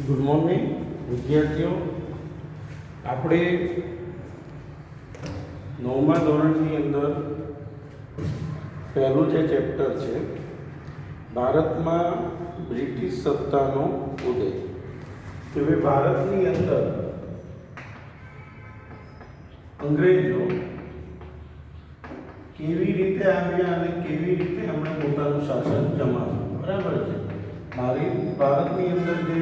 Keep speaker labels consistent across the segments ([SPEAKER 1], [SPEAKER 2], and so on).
[SPEAKER 1] Good morning વિદ્યાર્થીઓ. આપણે 9મા ધોરણની અંદર પહેલું જે ચેપ્ટર છે ભારતમાં બ્રિટિશ સત્તાનો ઉદય, કે ભાઈ ભારતની અંદર અંગ્રેજો કેવી રીતે આવ્યા અને કેવી રીતે એમણે પોતાનું શાસન જમાવ્યું. બરાબર છે. ભારતની અંદર જે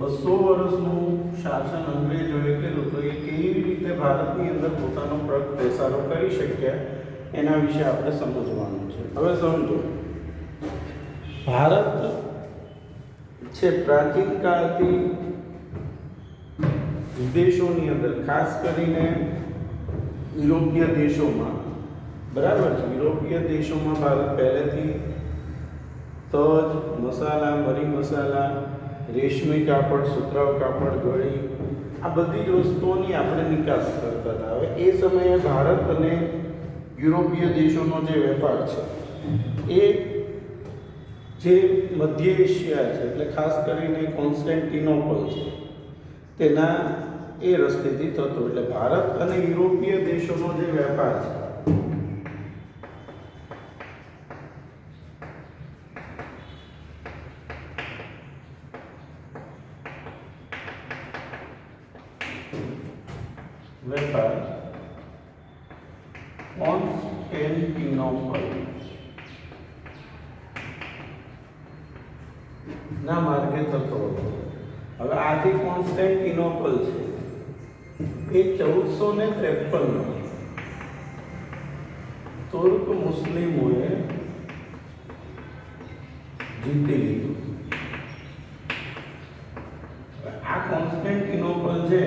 [SPEAKER 1] 200 વર્ષનું શાસન અંગ્રેજોએ કર્યું તો એ કેવી રીતે ભારતની અંદર પોતાનો પગ પેસારો કરી શક્યા એના વિશે આપણે સમજવાનું છે. હવે સમજો, ભારત છે પ્રાચીન કાળથી વિદેશોની અંદર, ખાસ કરીને યુરોપીય દેશોમાં, બરાબર છે, યુરોપીય દેશોમાં ભારત પહેલેથી તજ, મસાલા, મરી મસાલા, રેશમી કાપડ, સુતરાઉ કાપડ, ગળી, આ બધી જ વસ્તુઓની આપણે નિકાસ કરતા હતા. હવે એ સમયે ભારત અને યુરોપીય દેશોનો જે વેપાર છે એ જે મધ્ય એશિયા છે, એટલે ખાસ કરીને કોન્સ્ટેન્ટિનોપલ છે, તેના એ રસ્તેથી થતો. એટલે ભારત અને યુરોપીય દેશોનો જે વેપાર છે વેપાર કોન્સ્ટેન્ટિનોપલ ના માર્ગે થતો હતો. હવે આ જે કોન્સ્ટેન્ટિનોપલ છે એ 1453 તુર્ક મુસ્લિમોએ જીતી લીધું. આ કોન્સ્ટેન્ટિનોપલ છે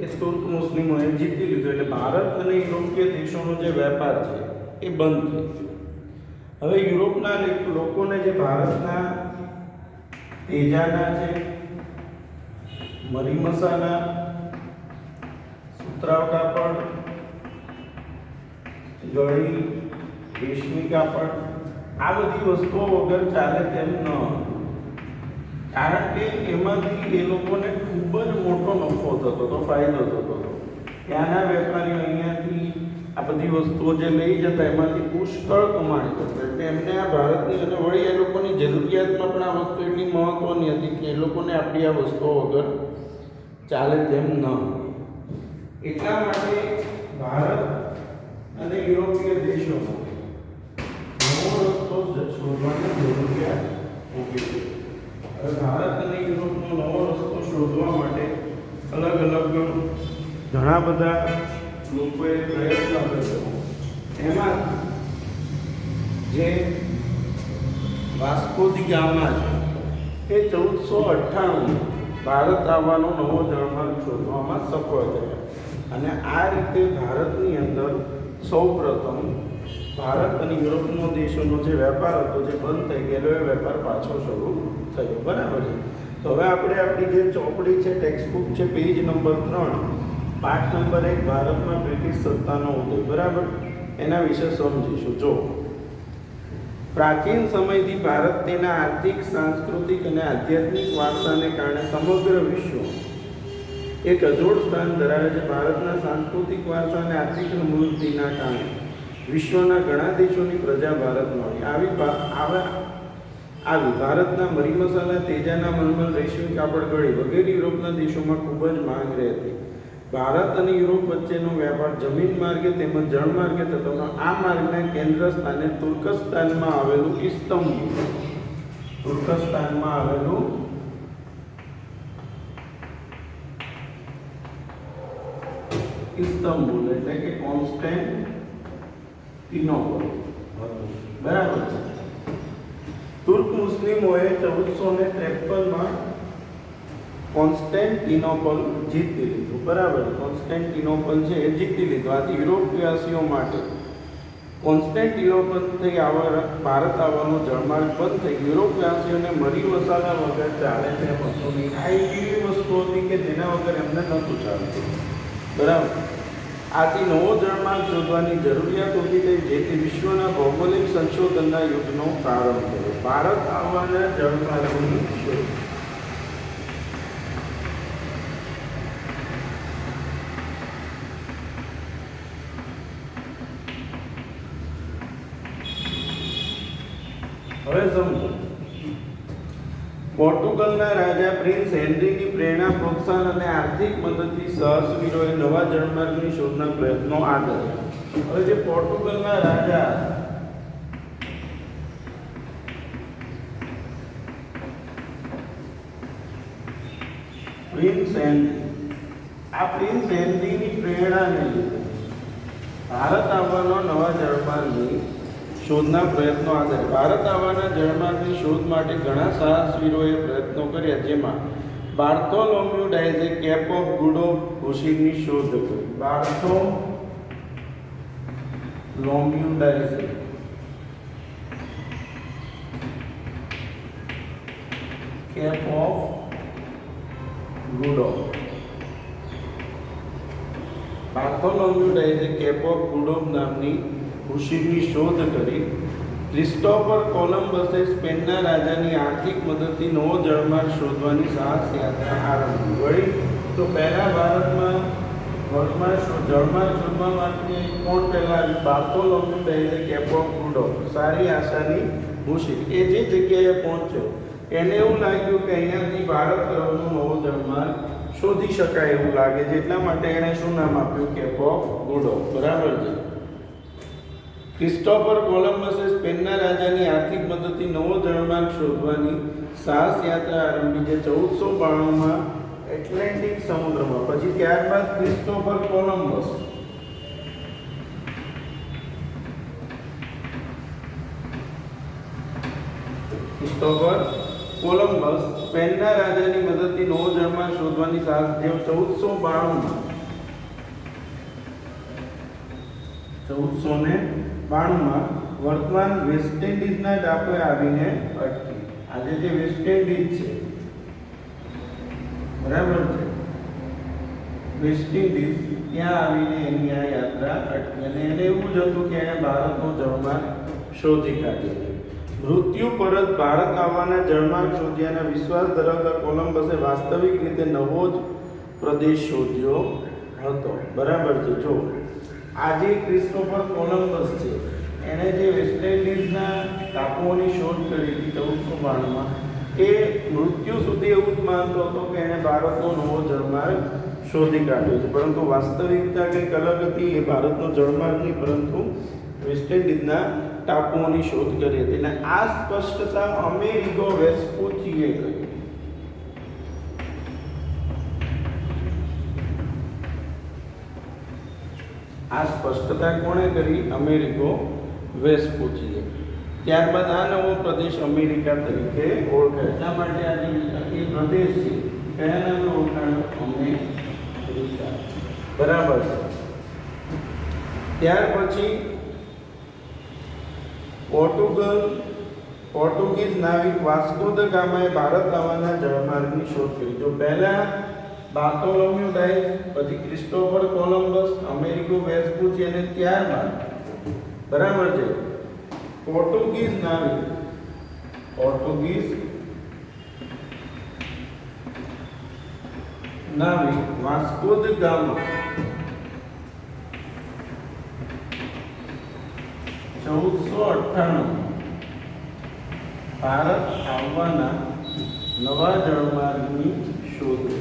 [SPEAKER 1] એ તુર્ક મુસ્લિમોએ જીતી લીધું, એટલે ભારત અને યુરોપીય દેશોનો જે વેપાર છે એ બંધ થઈ ગયો. હવે યુરોપના લોકોને જે ભારતના તેજાના છે, મરી મસાલા, સુતરાઉ કાપડ, ગળી, રેશમી કાપડ, આ બધી વસ્તુઓ વગર ચાલે તેમ ન હતું. કારણ કે એમાંથી એ લોકોને ખૂબ જ મોટો નફો થતો હતો, ફાયદો થતો હતો. ત્યાંના વેપારીઓ અહીંયાથી આ બધી વસ્તુઓ જે લઈ જતા એમાંથી પુષ્કળ કમાણી કરતા. એટલે એમને આ ભારતની અને વળી એ લોકોની જરૂરિયાતમાં પણ આ વસ્તુ એટલી મહત્ત્વની હતી કે એ લોકોને આપણી આ વસ્તુઓ વગર ચાલે તેમ ન. એટલા માટે ભારત અને યુરોપીય દેશોમાં નવો રસ્તો શોધવાની જરૂરિયાત ઊભી થઈ. હવે ભારત અને યુરોપનો નવો રસ્તો શોધવા માટે અલગ અલગ ઘણા બધા લોકોએ પ્રયત્ન કર્યો. એમાં જે વાસ્કો દી ગામા છે એ 1498 ભારત આવવાનો નવો જળમાર્ગ શોધવામાં સફળ થયા. અને આ રીતે ભારતની અંદર સૌપ્રથમ ભારત અને યુરોપનો દેશોનો જે વેપાર હતો જે બંધ થઈ ગયેલો એ વેપાર પાછો શરૂ થયો. બરાબર છે. તો હવે આપણે આપણી જે ચોપડી છે, ટેક્સ્ટબુક છે, પેજ નંબર 3, પાઠ નંબર 1, ભારતમાં બ્રિટિશ સત્તાનો ઉદય, બરાબર, એના વિશે સમજીશું. જો પ્રાચીન સમયથી ભારત તેના આર્થિક, સાંસ્કૃતિક અને આધ્યાત્મિક વારસાને કારણે સમગ્ર વિશ્વ એક અજોડ સ્થાન ધરાવે છે. ભારતના સાંસ્કૃતિક વારસા અને આર્થિક સમૃદ્ધિના કારણે વિશ્વના ઘણા દેશોની પ્રજા ભારતમાં આવી. ભારતના મરી મસાલા, તેજાના મલમલ, રેશમી કાપડ, ગળી વગેરે યુરોપના દેશોમાં ખૂબ જ માંગ રહેતી. ભારત અને યુરોપ વચ્ચેનો વેપાર જમીન માર્ગે તેમજ જળ માર્ગે થતો. આ માર્ગના કેન્દ્ર સ્થાને તુર્કસ્તાનમાં આવેલું ઇસ્તંબુલ એટલે કે કોન્સ્ટેન્ટિનોપલ હતું. બરાબર છે. તુર્ક મુસ્લિમોએ 1453માં કોન્સ્ટેન્ટિનોપલ જીતી લીધું. બરાબર, કોન્સ્ટેન્ટિનોપલ છે એ જીતી લીધું. આથી યુરોપવાસીઓ માટે કોન્સ્ટેન્ટિનોપલથી ભારત આવવાનો જળમાર્ગ બંધ થઈ ગયો. યુરોપવાસીઓને મરી મસાલા વગર ચાલે તેમ હતું નહીં. આ એક એવી વસ્તુ હતી કે જેના વગર એમને નહોતું ચાલતું. બરાબર. આથી નવો જળમાર્ગ શોધવાની જરૂરિયાત ઊભી થઈ, જેથી વિશ્વના ભૌગોલિક સંશોધનના યુગનો પ્રારંભ થયો. ભારત આવવાના જળમાર્ગની શોધ હવે સમજો, પોર્ટુગલના રાજા પ્રિન્સ હેનરીની પ્રેરણા, પ્રોત્સાહન અને આર્થિક મદદથી સાહસવીરોએ નવા જળમાર્ગની શોધના પ્રયત્નો આગળ. હવે જે પોર્ટુગલના રાજા પ્રિન્સ હેનરી, આ પ્રિન્સ હેનરીની પ્રેરણાને લીધે ભારત આવવાનો નવા જળમાર્ગની શોધના પ્રયત્નો આગળ. ભારત આવવાના જળમાર્ગની શોધ માટે ઘણા સાહસવીરોએ પ્રયત્નો કર્યા, જેમાં બાર્થોલોમ્યુ ડાયઝે કેપ ઓફ ગુડ હોશિંગની શોધ કરી. બાર્થોલોમ્યુ ડાયઝે કેપ ઓફ ગુડ બાર્થોલોમ્યુ ડાયઝે કેપ ઓફ ગુડ નામની હોશિંગની શોધ કરી. ક્રિસ્ટોફર કોલમ્બસે સ્પેનના રાજાની આર્થિક મદદથી નવો જળમાર્ગ શોધવાની સાહસ યાત્રા આરંભી. વળી તો પહેલા ભારતમાં જળમાર્ગ શોધવા માટે કોણ પહેલા? બાર્થોલોમ્યુ ડાયઝે કેપ ઓફ ગુડ, સારી આશાની હોશિંગ. એ જે જગ્યાએ પહોંચ્યો એને એવું લાગ્યું કે અહીંયાથી ભારત તરફનો નવો જળમાર્ગ શોધી શકાય એવું લાગે છે, એટલા માટે એણે શું નામ આપ્યું? Cape of Good. બરાબર છે. ક્રિસ્ટોફર કોલમ્બસે સ્પેનના રાજાની આર્થિક મદદથી નવો જળમાર્ગ શોધવાની સાહસ યાત્રા આરંભી, જે 1492માં એટલાન્ટિક સમુદ્રમાં. પછી ત્યારબાદ ક્રિસ્ટોફર કોલમ્બસ સ્પેનના રાજાની મદદથી નવો જળમાર્ગ શોધવાની સાહસ, જે 1492માં વર્તમાન વેસ્ટ ઇન્ડિઝના ટાપુએ આવીને અટકી. આજે જે વેસ્ટ ઇન્ડિઝ છે, બરાબર છે, વેસ્ટ ઇન્ડિઝ, ત્યાં આવીને એની આ યાત્રા અટકી. અને એને એવું જ હતું કે એણે ભારતનો જળમાર્ગ શોધી કાઢ્યો. મૃત્યુ પરત ભારત આવવાના જળમાર્ગ શોધ્યાના વિશ્વાસ ધરાવતા કોલમ્બસે વાસ્તવિક રીતે નવો જ પ્રદેશ શોધ્યો હતો. બરાબર છે. જો આજે ક્રિસ્ટોફર કોલમ્બસ છે, એણે જે વેસ્ટ ઇન્ડિઝના ટાપુઓની શોધ કરી હતી 1492માં, એ મૃત્યુ સુધી એવું જ માનતો હતો કે એણે ભારતનો નવો જળમાર્ગ શોધી કાઢ્યો છે. પરંતુ વાસ્તવિકતા કંઈક અલગ હતી. એ ભારતનો જળમાર્ગ નહીં, પરંતુ વેસ્ટ ઇન્ડિઝના ટાપુઓની શોધ કરી હતી. અને આ સ્પષ્ટતા અમેરિગો વેસ્પુચીએ કરી. આ સ્પષ્ટતા કોણે કરી? અમેરિગો વેસ્પુચીએ. ત્યારબાદ આ નવો પ્રદેશ અમેરિકા તરીકે ઓળખાય. એટલા માટે આજે એ પ્રદેશ છે કયા નામે ઓળખાયો? અમેરિકા. બરાબર છે. ત્યાર પછી પોર્ટુગીઝ નાવિક વાસ્કો દ ગામાએ ભારત આવવાના જળમાર્ગની શોધ કરી. જો પહેલા બાર્થોલોમ્યુ ડાયઝ, પછી ક્રિસ્ટોફર કોલમ્બસ, અમેરિગો વેસ્પુચી અને ત્યારબાદ, બરાબર છે, પોર્ટુગીઝ નાવિક વાસ્કો દ ગામા 1498 ભારત આવવાના નવા જળમાર્ગની શોધ કરી.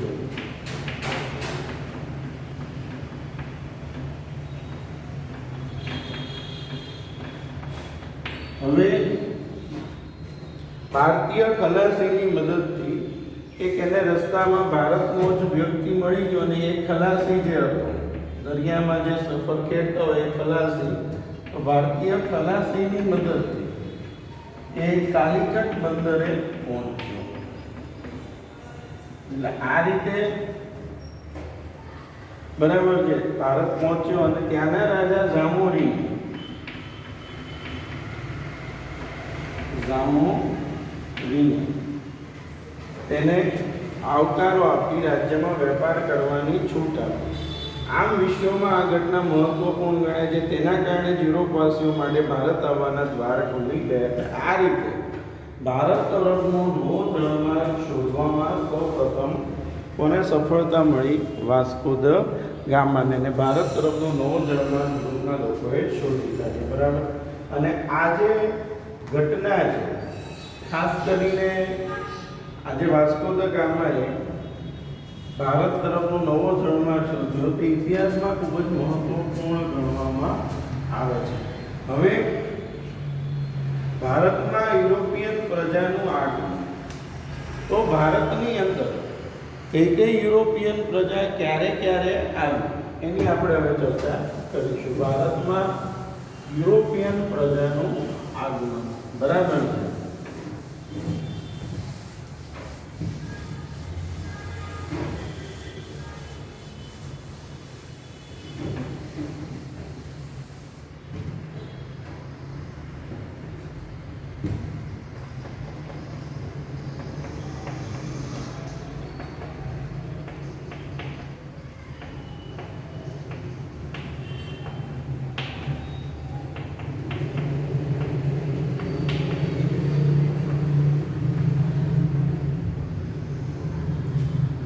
[SPEAKER 1] હવે ભારતીય ખલાસીની મદદથી એક એને રસ્તામાં ભારતનો જ વ્યક્તિ મળી ગયો, અને એ ખલાસી જે હતો, દરિયામાં જે સફર ખેડતો હોય એ ખલાસી, તો ભારતીય ખલાસીની મદદથી એ કાલિકટ બંદરે પહોંચ્યો. એટલે આ રીતે, બરાબર છે, ભારત પહોંચ્યો. અને ત્યાંના રાજા જામોરી તેને આવકારો આપી રાજ્યમાં વેપાર કરવાની છૂટ આપી. આમ વિશ્વમાં આ ઘટના મહત્વપૂર્ણ ગણાય છે. તેના કારણે જ યુરોપવાસીઓ માટે ભારત આવવાના દ્વાર ખુલી ગયા હતા. આ રીતે ભારત તરફનો નવો જળમાર્ગ શોધવામાં સૌપ્રથમ કોને સફળતા મળી? વાસ્કો દ ગામાને. અને ભારત તરફનો નવો જળમાર્ગ દૂરના લોકોએ શોધી કાઢ્યો. બરાબર. અને આજે ઘટના છે. ખાસ કરીને આજે વાસ્કો દ ગામાએ ભારત તરફનો નવો જળમાર્ગ શોધ્યો તે ઇતિહાસમાં ખૂબ જ મહત્વપૂર્ણ ગણવામાં આવે છે. હવે ભારતમાં યુરોપિયન પ્રજાનું આગમન, તો ભારતની અંદર કઈ યુરોપિયન પ્રજા ક્યારે ક્યારે આવી એની આપણે હવે ચર્ચા કરીશું. ભારતમાં યુરોપિયન પ્રજાનું આગમન, બરાબર છે.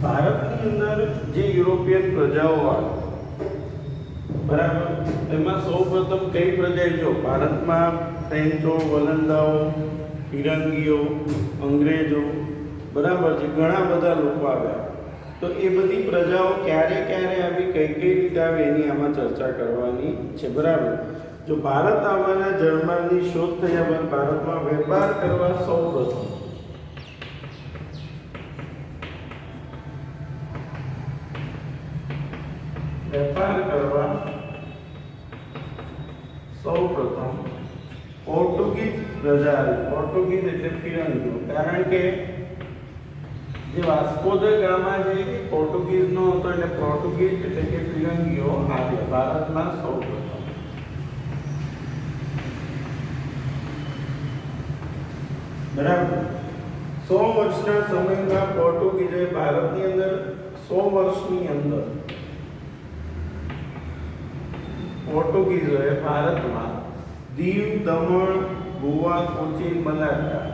[SPEAKER 1] ભારતની અંદર જે યુરોપિયન પ્રજાઓ આવી, બરાબર, એમાં સૌપ્રથમ કઈ પ્રજા? જો ભારતમાં ફ્રેન્ચો, વલંદાઓ, ફિરંગીઓ, અંગ્રેજો, બરાબર છે, ઘણા બધા લોકો આવ્યા. તો એ બધી પ્રજાઓ ક્યારે ક્યારે આવી, કઈ રીતે આવી, એની આમાં ચર્ચા કરવાની છે, બરાબર. જો ભારત આવવાના જળમાર્ગની શોધ થયા બાદ ભારતમાં વેપાર કરવા સૌપ્રથમ પોર્ટુગીઝ પ્રજા આવી. પોર્ટુગીઝ એટલે ફિરંગીઓ. કારણ કે જે વાસ્કો દ ગામા છે એ પોર્ટુગીઝનો હતો, એટલે પોર્ટુગીઝ એટલે કે ફિરંગીઓ આવ્યા ભારતમાં સૌપ્રથમ. બરાબર. 100 વર્ષના સમયમાં પોર્ટુગીઝે ભારતની અંદર 100 વર્ષની અંદર પોર્ટુગીઝોએ ભારતમાં દીવ, દમણ, ગોવા, કોચીન, મલાક્કા,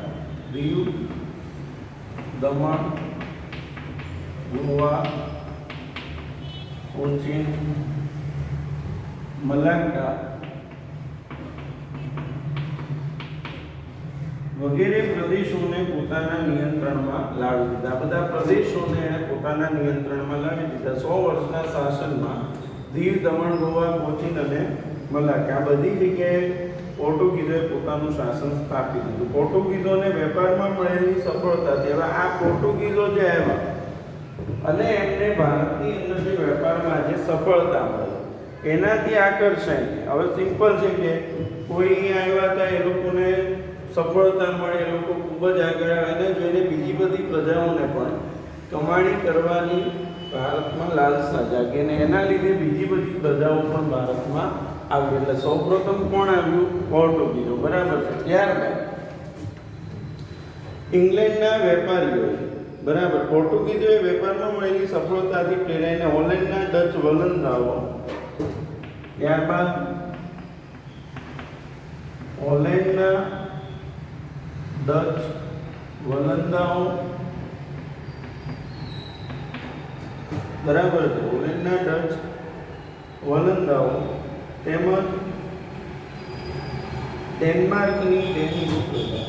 [SPEAKER 1] દીવ, દમણ, ગોવા, કોચીન, મલાક્કા વગેરે પ્રદેશોને પોતાના નિયંત્રણમાં લાવી દીધા. બધા પ્રદેશોને એણે પોતાના નિયંત્રણમાં લાવી દીધા. 100 વર્ષના શાસનમાં દીવ, દમણ, ગોવા, કોચીન અને મલાક્કા બધી જગ્યાએ પોર્ટુગીઝોએ પોતાનું શાસન સ્થાપી દીધું. પોર્ટુગીઝોને વેપારમાં મળેલી સફળતાથી હવે આ પોર્ટુગીઝો જે આવ્યા અને એમને ભારતની અંદર જે વેપારમાં જે સફળતા મળી એનાથી આકર્ષાય. હવે સિમ્પલ છે કે કોઈ અહીંયા આવ્યા હતા, એ લોકોને સફળતા મળે, એ લોકો ખૂબ જ આગળ આવે, એને જોઈને બીજી બધી પ્રજાઓને પણ કમાણી કરવાની ભારતમાં લાલસા જાગે અને એના લીધે બીજી બધી પ્રજાઓ પણ ભારતમાં આવી. એટલે સૌપ્રથમ કોણ આવ્યું? પોર્ટુગીઝો, બરાબર છે. ત્યારબાદ ઇંગ્લેન્ડના વેપારીઓએ, બરાબર, પોર્ટુગીઝોએ વેપારમાં મળેલી સફળતાથી પ્રેરાઈને હોલેન્ડના ડચ વલંદાઓ, ત્યારબાદ હોલેન્ડના ડચ વલંદાઓ, બરાબર છે, હોલેન્ડના ડચ વલંદાઓ તેમજ ડેનમાર્કની ડેનિશ પ્રજા,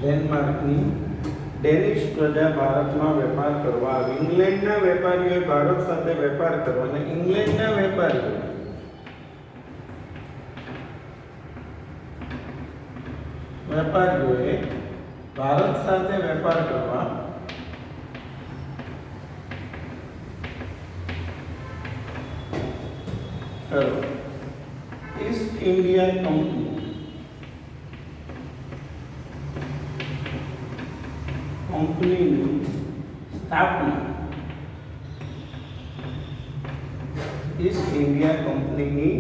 [SPEAKER 1] ડેનમાર્કની ડેનિશ પ્રજા ભારતમાં વેપાર કરવા આવી. ઇંગ્લેન્ડના વેપારીઓએ ભારત સાથે વેપાર કરવા અને ઇંગ્લેન્ડના વેપારીઓએ ભારત સાથે વેપાર કરવા ઈસ્ટ ઇન્ડિયા કંપનીની સ્થાપના, ઈસ્ટ ઇન્ડિયા કંપનીની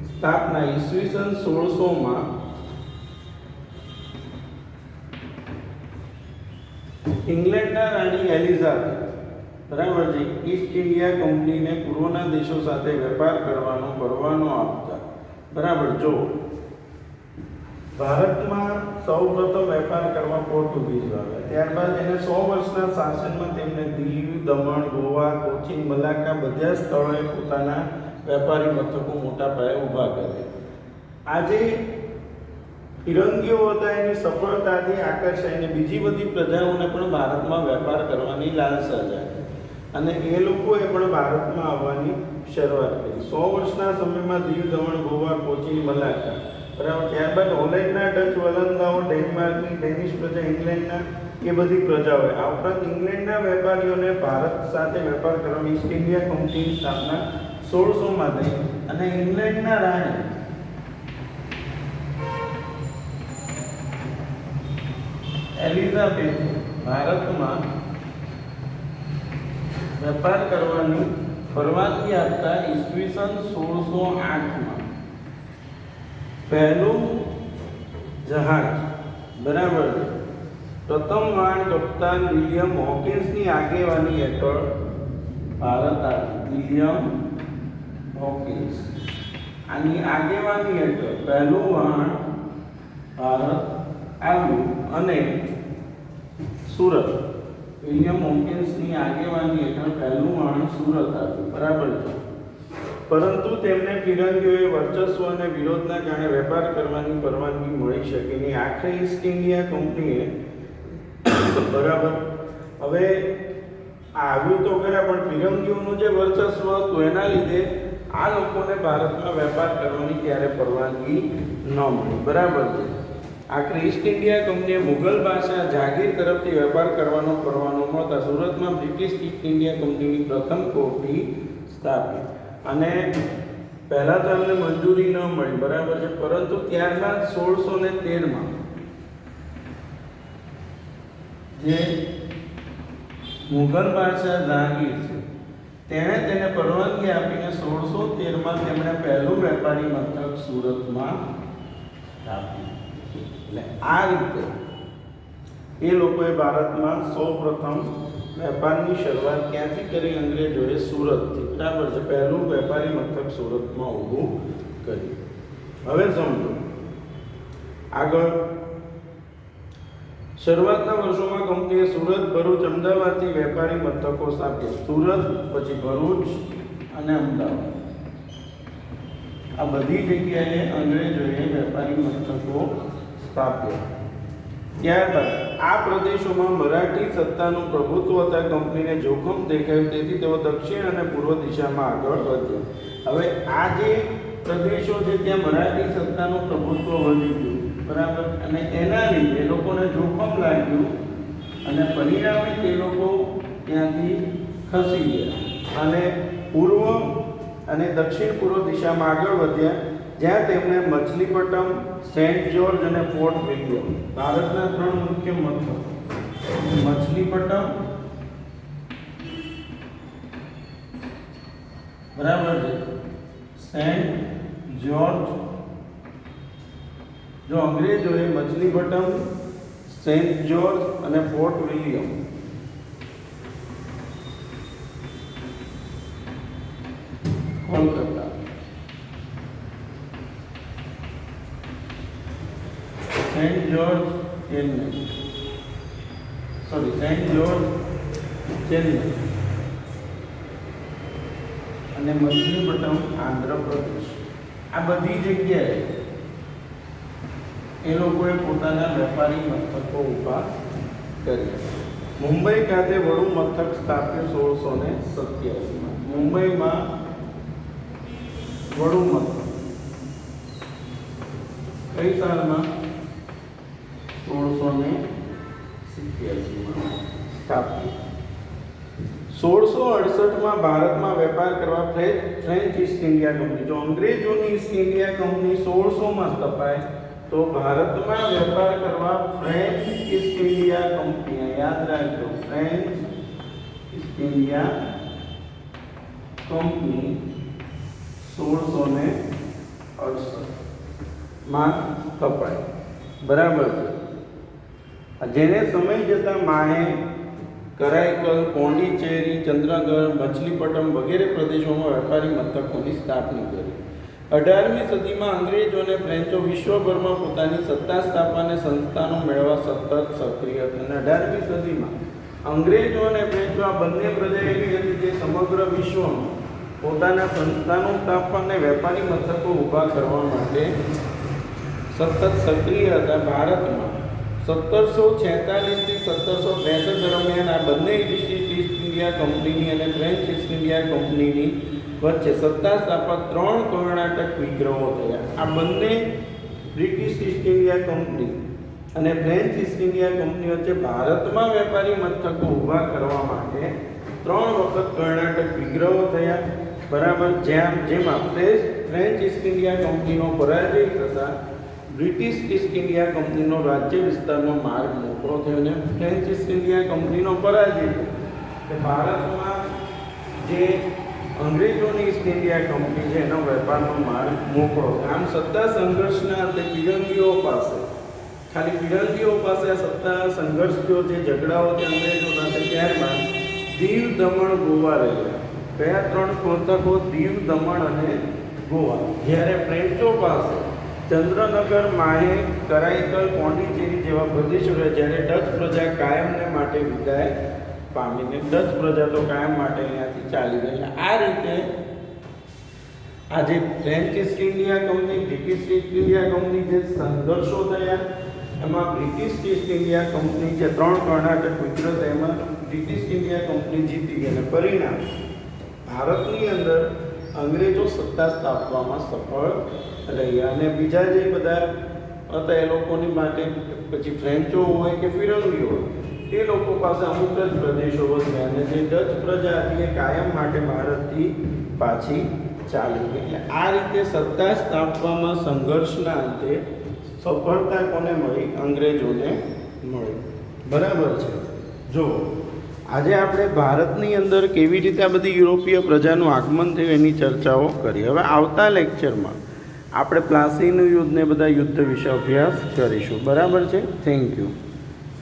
[SPEAKER 1] સ્થાપના ઈસવીસન 1600માં ઇંગ્લેન્ડના રાણી એલિઝાબેથ, બરાબર છે, ઈસ્ટ ઇન્ડિયા કંપનીને પૂર્વના દેશો સાથે વેપાર કરવાનો પરવાનો આપતા. બરાબર. જો ભારતમાં સૌપ્રથમ વેપાર કરવા પોર્ટુગીઝો આવ્યા. ત્યારબાદ એને 100 વર્ષના શાસનમાં તેમને દીવ, દમણ, ગોવા, કોચીન, મલાક્કા બધા સ્થળોએ પોતાના વેપારી મથકો મોટા પાયે ઊભા કર્યા. આજે ફિરંગીઓ હતા એની સફળતાથી આકર્ષાઈને બીજી બધી પ્રજાઓને પણ ભારતમાં વેપાર કરવાની લાલસા જાગી અને એ લોકોએ પણ ભારતમાં આવવાની શરૂઆત કરી. 100 વર્ષના સમયમાં દીવ, દમણ, ગોવા, કોચીન, મલાક્કા બરાબર. ત્યારબાદ હોલેન્ડના, ડચ, વલંદાઓ, ડેનમાર્કની, ડેનિશ પ્રજા, ઇંગ્લેન્ડના એ બધી પ્રજાઓએ આ ઉપરાંત ઇંગ્લેન્ડના વેપારીઓને ભારત સાથે વેપાર કરવાની ઈસ્ટ ઇન્ડિયા કંપનીની સ્થાપના 1600માં થઈ અને ઇંગ્લેન્ડના રાણી એલિઝાબેથ ભારતમાં વેપાર કરવાની પરવાનગી આપતા ઈસવીસન 1608માં પહેલું જહાજ બરાબર પ્રથમ વાણ કપ્તાન વિલિયમ હોકિન્સની આગેવાની હેઠળ ભારત આવ્યું. વિલિયમ હોકિન્સ આની આગેવાની હેઠળ પહેલું વાણ ભારત આવ્યું અને સુરત વિલિયમ હોકિન્સની આગેવાની હેઠળ પહેલું વાણ સુરત આવ્યું બરાબર છે. પરંતુ તેમને ફિરંગીઓએ વર્ચસ્વ અને વિરોધના કારણે વેપાર કરવાની પરવાનગી મળી શકે નહીં. આખરે ઈસ્ટ ઇન્ડિયા કંપનીએ બરાબર હવે આવ્યું તો ખરા પણ ફિરંગીઓનું જે વર્ચસ્વ હતું એના લીધે આ લોકોને ભારતમાં વેપાર કરવાની ક્યારે પરવાનગી ન મળી બરાબર છે. આખરે ઈસ્ટ ઇન્ડિયા કંપનીએ મુઘલ બાદશાહ જાગીર તરફથી વેપાર કરવાનો પરવાનો મળતા સુરતમાં બ્રિટિશ ઈસ્ટ ઇન્ડિયા કંપનીની પ્રથમ કોઠી સ્થાપી અને પહેલાં તો એમને મંજૂરી ન મળી બરાબર છે. પરંતુ ત્યારબાદ 1613માં જે મુઘલ બાદશાહ જહાંગીર છે તેણે તેને પરવાનગી આપીને 1613માં તેમણે પહેલું વેપારી મથક સુરતમાં સ્થાપ્યું. એટલે આ રીતે એ લોકોએ ભારતમાં સૌપ્રથમ વેપારની શરૂઆત ક્યાંથી કરી? અંગ્રેજોએ સુરતથી બરાબર છે. પહેલું વેપારી મથક સુરતમાં ઊભું કર્યું. હવે સમજો આગળ શરૂઆતના વર્ષોમાં કંપનીએ સુરત, ભરૂચ, અમદાવાદથી વેપારી મથકો સ્થાપ્યા. સુરત પછી ભરૂચ અને અમદાવાદ આ બધી જગ્યાએ અંગ્રેજોએ વેપારી મથકો સ્થાપ્યા. ત્યારબાદ આ પ્રદેશોમાં મરાઠી સત્તાનું પ્રભુત્વ હતા. કંપનીને જોખમ દેખાયું તેથી તેઓ દક્ષિણ અને પૂર્વ દિશામાં આગળ વધ્યા. હવે આ જે પ્રદેશો છે ત્યાં મરાઠી સત્તાનું પ્રભુત્વ વધી ગયું બરાબર અને એના લીધે લોકોને જોખમ લાગ્યું અને પરિણામે તે લોકો ત્યાંથી ખસી ગયા અને પૂર્વ અને દક્ષિણ પૂર્વ દિશામાં આગળ વધ્યા જ્યાં તેમણે મછલીપટ્ટમ, સેન્ટ જ્યોર્જ અને ફોર્ટ વિલિયમ ભારતના 3 મુખ્ય મથકો મછલીપટ્ટમ બરાબર છે, સેન્ટ જ્યોર્જ જો અંગ્રેજોએ મછલીપટ્ટમ, સેન્ટ જ્યોર્જ અને Fort William Kolkata Saint George Chennai અને મછલીપટ્ટમ આંધ્રપ્રદેશ આ બધી જગ્યાએ એ લોકોએ પોતાના વેપારી મથકો ઊભા કર્યા. મુંબઈ ખાતે વડું મથક સ્થાપ્યું 1687માં. મુંબઈમાં વડું મથક કઈ સાલમાં? 1687માં સ્થાપ્યું. 1668માં ભારતમાં વેપાર કરવા ફ્રેન્ચ ઈસ્ટ ઇન્ડિયા કંપની જો અંગ્રેજોની ઈસ્ટ ઇન્ડિયા કંપની 1600માં સ્થપાય તો ભારતમાં વેપાર કરવા ફ્રેન્ચ ઈસ્ટ ઇન્ડિયા કંપની યાદ રાખજો ફ્રેન્ચ ઈસ્ટ ઇન્ડિયા કંપની 1668માં સ્થપાય બરાબર છે. જેને સમય જતાં માહે, કરાઈકલ, પોંડિચેરી, ચંદ્રગઢ, મછલીપટ્ટમ વગેરે પ્રદેશોમાં વેપારી મથકોની સ્થાપના કરી. 18મી સદીમાં અંગ્રેજો અને ફ્રેન્ચો વિશ્વભરમાં પોતાની સત્તા સ્થાપવાને સંસ્થાનો મેળવવા સતત સક્રિય હતા. અને 18મી સદીમાં અંગ્રેજો અને ફ્રેન્ચો આ બંને પ્રજા એવી હતી જે સમગ્ર વિશ્વમાં પોતાના સંસ્થાનો સ્થાપવાને વેપારી મથકો ઊભા કરવા માટે સતત સક્રિય હતા. ભારતમાં 1746 થી 1763 દરમિયાન આ બંને ઈસ્ટ ઇન્ડિયા કંપનીની અને ફ્રેન્ચ ઈસ્ટ ઇન્ડિયા કંપનીની વચ્ચે સત્તા સ્થાપક 3 કર્ણાટક વિગ્રહો થયા. આ બંને બ્રિટિશ ઈસ્ટ ઇન્ડિયા કંપની અને ફ્રેન્ચ ઈસ્ટ ઇન્ડિયા કંપની વચ્ચે ભારતમાં વેપારી મથકો ઊભા કરવા માટે 3 વખત કર્ણાટક વિગ્રહો થયા. બરાબર. જેમાં ફ્રેન્ચ ઈસ્ટ ઇન્ડિયા કંપનીનો પરાજય થતા બ્રિટિશ ઈસ્ટ ઇન્ડિયા કંપનીનો રાજ્ય વિસ્તારનો માર્ગ મોકળો થયો અને ફ્રેન્ચ ઈસ્ટ ઇન્ડિયા કંપનીનો પરાજય કે ભારતમાં જે અંગ્રેજોની ઈસ્ટ ઇન્ડિયા કંપની છે એનો વેપારનો માર્ગ મોકળો. આમ સત્તા સંઘર્ષના અંતે ફિરંગીઓ પાસે સત્તા સંઘર્ષ થયો, જે ઝઘડાઓ છે અંગ્રેજો સાથે. ત્યારબાદ દીવ, દમણ, ગોવા રહ્યા. કયા 3 મથકો? દીવ, દમણ અને ગોવા. જ્યારે ફ્રેન્ચો પાસે ચંદ્રનગર, માહે, કરાઈકલ, પોંડિચેરી જેવા પ્રદેશો રહ્યા. જ્યારે ડચ પ્રજા કાયમને માટે વિદાય પામીને ડચ પ્રજા તો કાયમ માટે અહીંયાથી ચાલી ગઈ. આ રીતે આજે French East India company, British East India company જે સંઘર્ષો થયા એમાં બ્રિટિશ ઈસ્ટ ઇન્ડિયા કંપની જે 3 કર્ણાટક વિગ્રહ એમાં બ્રિટિશ ઇન્ડિયા કંપની જીતી ગઈ. અને પરિણામ ભારતની અંદર અંગ્રેજો સત્તા સ્થાપવામાં સફળ રહ્યા. અને બીજા જે બધા હતા એ લોકોની માટે પછી ફ્રેન્ચો હોય કે ફિરંગીઓ હોય એ લોકો પાસે અમુક જ પ્રદેશો વધ્યા અને જે ડચ પ્રજા હતી એ કાયમ માટે ભારતથી પાછી ચાલી ગઈ. એટલે આ રીતે સત્તા સ્થાપવામાં સંઘર્ષના અંતે સફળતા કોને મળી? અંગ્રેજોને મળી. બરાબર છે. જો આજે આપણે ભારતની અંદર કેવી રીતે આ બધી યુરોપીય પ્રજાનું આગમન થયું એની ચર્ચાઓ કરી. હવે આવતા લેક્ચરમાં આપણે પ્લાસીનું યુદ્ધ ને બધા યુદ્ધ વિશે અભ્યાસ કરીશું. બરાબર છે. Thank you.